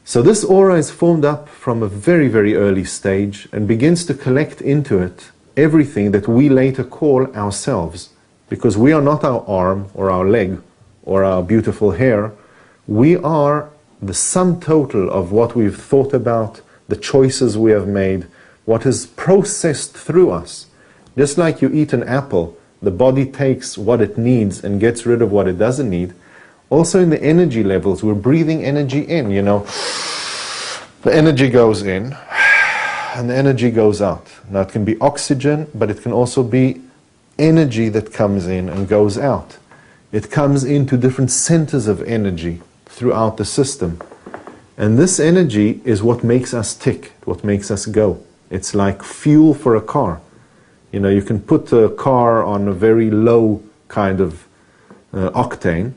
So this aura is formed up from a very, very early stage and begins to collect into it everything that we later call ourselves. Because we are not our arm or our leg or our beautiful hair. We are the sum total of what we've thought about, the choices we have made, what is processed through us. Just like you eat an apple, the body takes what it needs and gets rid of what it doesn't need. Also in the energy levels, we're breathing energy in, you know. The energy goes in and the energy goes out. Now it can be oxygen, but it can also be energy that comes in and goes out. It comes into different centers of energy throughout the system. And this energy is what makes us tick, what makes us go. It's like fuel for a car. You know, you can put a car on a very low kind of octane,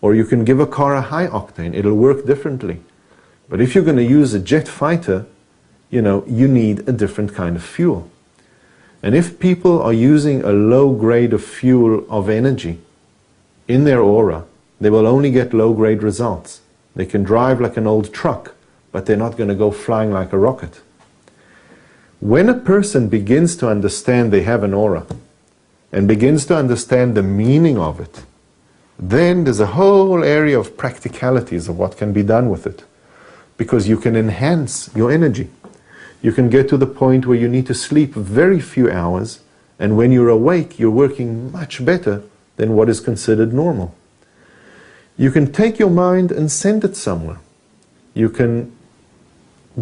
or you can give a car a high octane. It'll work differently. But if you're going to use a jet fighter, you know, you need a different kind of fuel. And if people are using a low grade of fuel of energy in their aura, they will only get low grade results. They can drive like an old truck, but they're not going to go flying like a rocket. When a person begins to understand they have an aura and begins to understand the meaning of it, then there's a whole area of practicalities of what can be done with it. Because you can enhance your energy. You can get to the point where you need to sleep very few hours, and when you're awake, you're working much better than what is considered normal. You can take your mind and send it somewhere. You can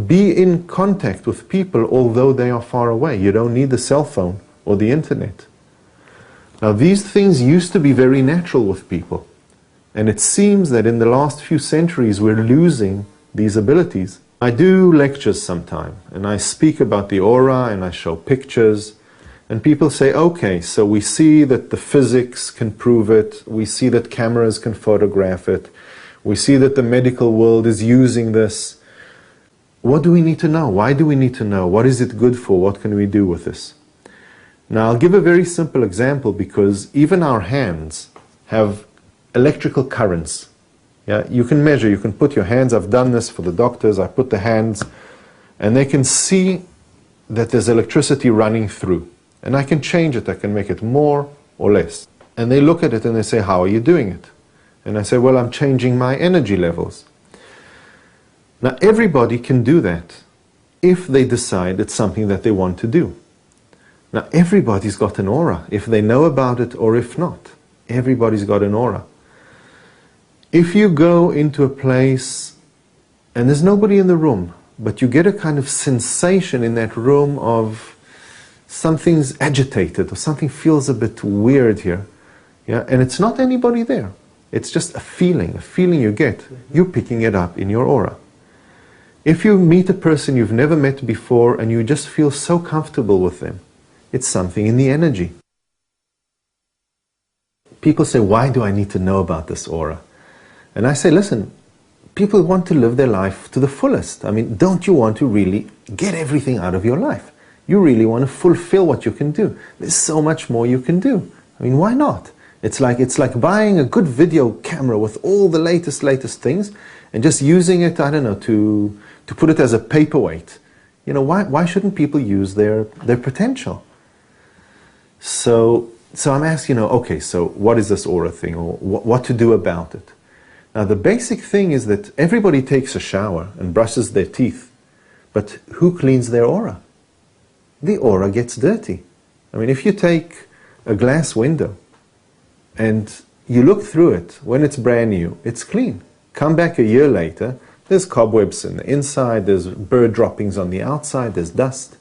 be in contact with people although they are far away. You don't need the cell phone or the internet. Now these things used to be very natural with people, and it seems that in the last few centuries we're losing these abilities. I do lectures sometime and I speak about the aura and I show pictures, and people say, okay, so we see that the physics can prove it, we see that cameras can photograph it, we see that the medical world is using this. What do we need to know? Why do we need to know? What is it good for? What can we do with this? Now I'll give a very simple example, because even our hands have electrical currents. Yeah, you can measure, you can put your hands, I've done this for the doctors, I put the hands, and they can see that there's electricity running through. And I can change it, I can make it more or less. And they look at it and they say, how are you doing it? And I say, well, I'm changing my energy levels. Now everybody can do that if they decide it's something that they want to do. Now everybody's got an aura, if they know about it or if not. Everybody's got an aura. If you go into a place and there's nobody in the room, but you get a kind of sensation in that room of something's agitated or something feels a bit weird here, yeah, and it's not anybody there. It's just a feeling you get. You're picking it up in your aura. If you meet a person you've never met before and you just feel so comfortable with them, it's something in the energy. People say, why do I need to know about this aura? And I say, listen, people want to live their life to the fullest. I mean, don't you want to really get everything out of your life? You really want to fulfill what you can do. There's so much more you can do. I mean, why not? It's like buying a good video camera with all the latest things and just using it, I don't know, to put it as a paperweight. You know, why shouldn't people use their potential? So I'm asking, you know, okay, so what is this aura thing, or what to do about it? Now the basic thing is that everybody takes a shower and brushes their teeth, but who cleans their aura? The aura gets dirty. I mean, if you take a glass window and you look through it, when it's brand new, it's clean. Come back a year later, there's cobwebs in the inside, there's bird droppings on the outside, there's dust.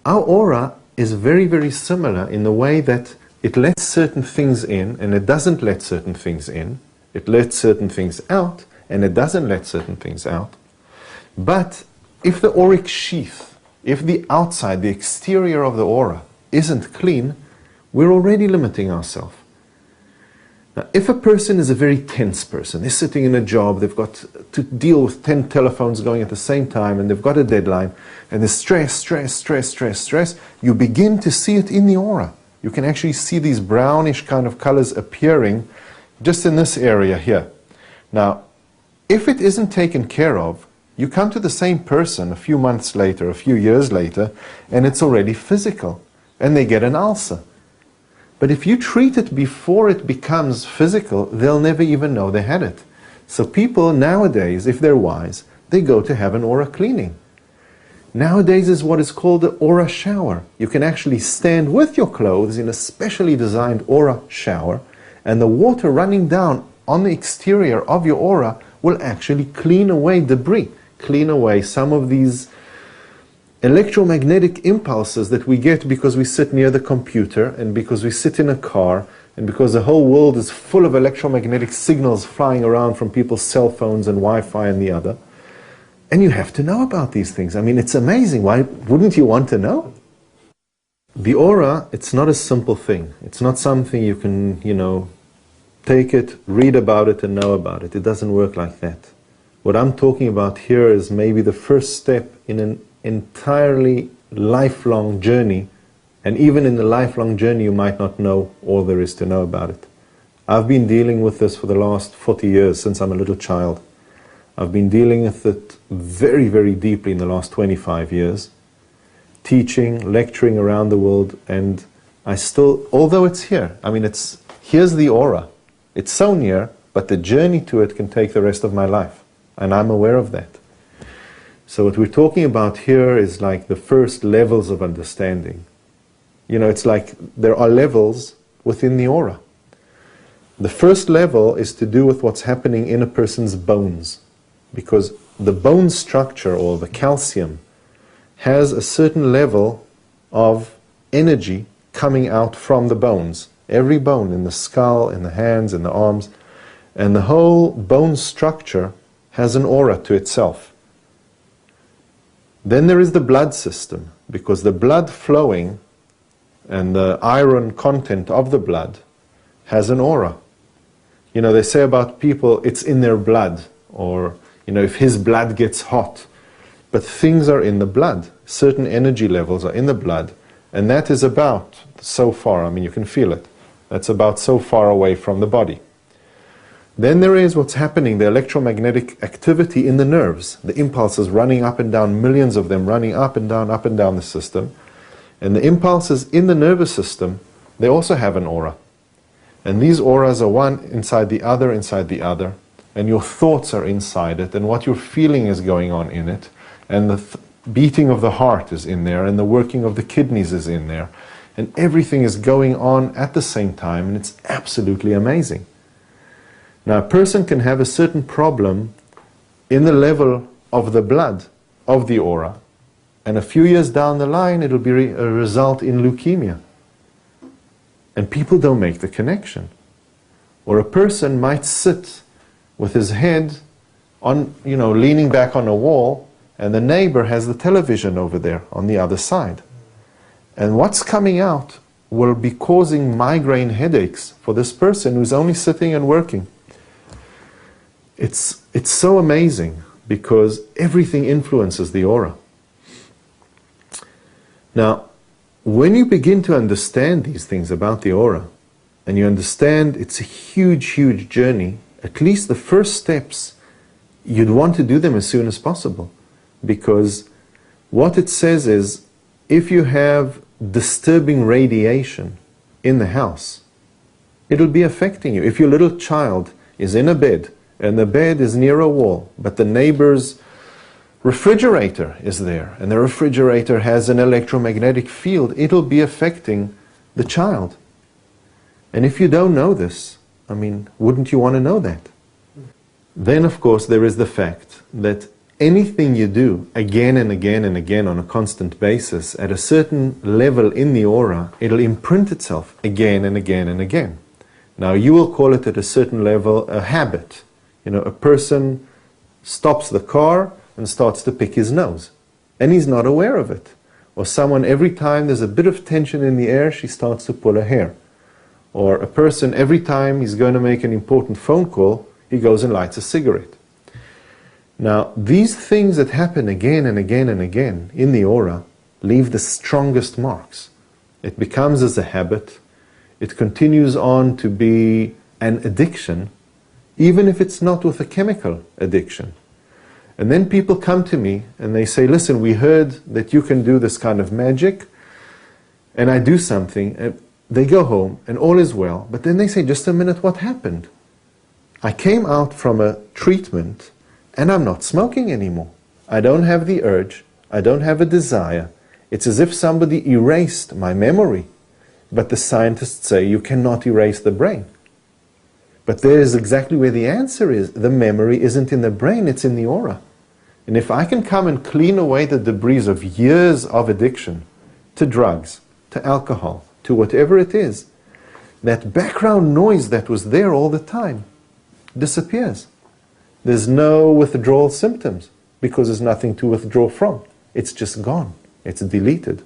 Our aura is very, very similar in the way that it lets certain things in and it doesn't let certain things in. It lets certain things out and it doesn't let certain things out. But if the auric sheath, if the outside, the exterior of the aura isn't clean, we're already limiting ourselves. Now, if a person is a very tense person, they're sitting in a job, they've got to deal with 10 telephones going at the same time, and they've got a deadline, and there's stress, you begin to see it in the aura. You can actually see these brownish kind of colors appearing just in this area here. Now, if it isn't taken care of, you come to the same person a few months later, a few years later, and it's already physical, and they get an ulcer. But if you treat it before it becomes physical, they'll never even know they had it. So people nowadays, if they're wise, they go to have an aura cleaning. Nowadays is what is called the aura shower. You can actually stand with your clothes in a specially designed aura shower, and the water running down on the exterior of your aura will actually clean away debris, clean away some of these electromagnetic impulses that we get because we sit near the computer and because we sit in a car and because the whole world is full of electromagnetic signals flying around from people's cell phones and Wi-Fi and the other. And you have to know about these things. I mean, it's amazing. Why wouldn't you want to know? The aura, it's not a simple thing. It's not something you can, take it, read about it, and know about it. It doesn't work like that. What I'm talking about here is maybe the first step in an entirely lifelong journey, and even in the lifelong journey you might not know all there is to know about it. I've been dealing with this for the last 40 years, since I'm a little child. I've been dealing with it very, very deeply in the last 25 years, teaching, lecturing around the world, and I still, although it's here, I mean, here's the aura. It's so near, but the journey to it can take the rest of my life, and I'm aware of that. So what we're talking about here is like the first levels of understanding. It's like there are levels within the aura. The first level is to do with what's happening in a person's bones, because the bone structure, or the calcium, has a certain level of energy coming out from the bones. Every bone, in the skull, in the hands, in the arms, and the whole bone structure has an aura to itself. Then there is the blood system, because the blood flowing and the iron content of the blood has an aura. They say about people, it's in their blood, or if his blood gets hot. But things are in the blood. Certain energy levels are in the blood, and that is about so far, I mean, you can feel it. That's about so far away from the body. Then there is what's happening, the electromagnetic activity in the nerves, the impulses running up and down, millions of them running up and down the system. And the impulses in the nervous system, they also have an aura. And these auras are one inside the other, and your thoughts are inside it, and what you're feeling is going on in it, and the beating of the heart is in there, and the working of the kidneys is in there, and everything is going on at the same time, and it's absolutely amazing. Now, a person can have a certain problem in the level of the blood, of the aura, and a few years down the line, it'll be a result in leukemia. And people don't make the connection. Or a person might sit with his head on, leaning back on a wall, and the neighbor has the television over there on the other side. And what's coming out will be causing migraine headaches for this person who's only sitting and working. It's so amazing, because everything influences the aura. Now, when you begin to understand these things about the aura, and you understand it's a huge, huge journey, at least the first steps, you'd want to do them as soon as possible. Because what it says is, if you have disturbing radiation in the house, it'll be affecting you. If your little child is in a bed, and the bed is near a wall, but the neighbor's refrigerator is there, and the refrigerator has an electromagnetic field, it'll be affecting the child. And if you don't know this, I mean, wouldn't you want to know that? Then, of course, there is the fact that anything you do again and again and again on a constant basis at a certain level in the aura, it'll imprint itself again and again and again. Now, you will call it at a certain level a habit. A person stops the car and starts to pick his nose, and he's not aware of it. Or someone, every time there's a bit of tension in the air, she starts to pull her hair. Or a person, every time he's going to make an important phone call, he goes and lights a cigarette. Now, these things that happen again and again and again in the aura leave the strongest marks. It becomes as a habit. It continues on to be an addiction. even if it's not with a chemical addiction. And then people come to me and they say, listen, we heard that you can do this kind of magic, and I do something, and they go home and all is well, but then they say, just a minute, what happened? I came out from a treatment and I'm not smoking anymore. I don't have the urge, I don't have a desire. It's as if somebody erased my memory. But the scientists say you cannot erase the brain. But there is exactly where the answer is. The memory isn't in the brain, it's in the aura. And if I can come and clean away the debris of years of addiction to drugs, to alcohol, to whatever it is, that background noise that was there all the time disappears. There's no withdrawal symptoms because there's nothing to withdraw from. It's just gone. It's deleted.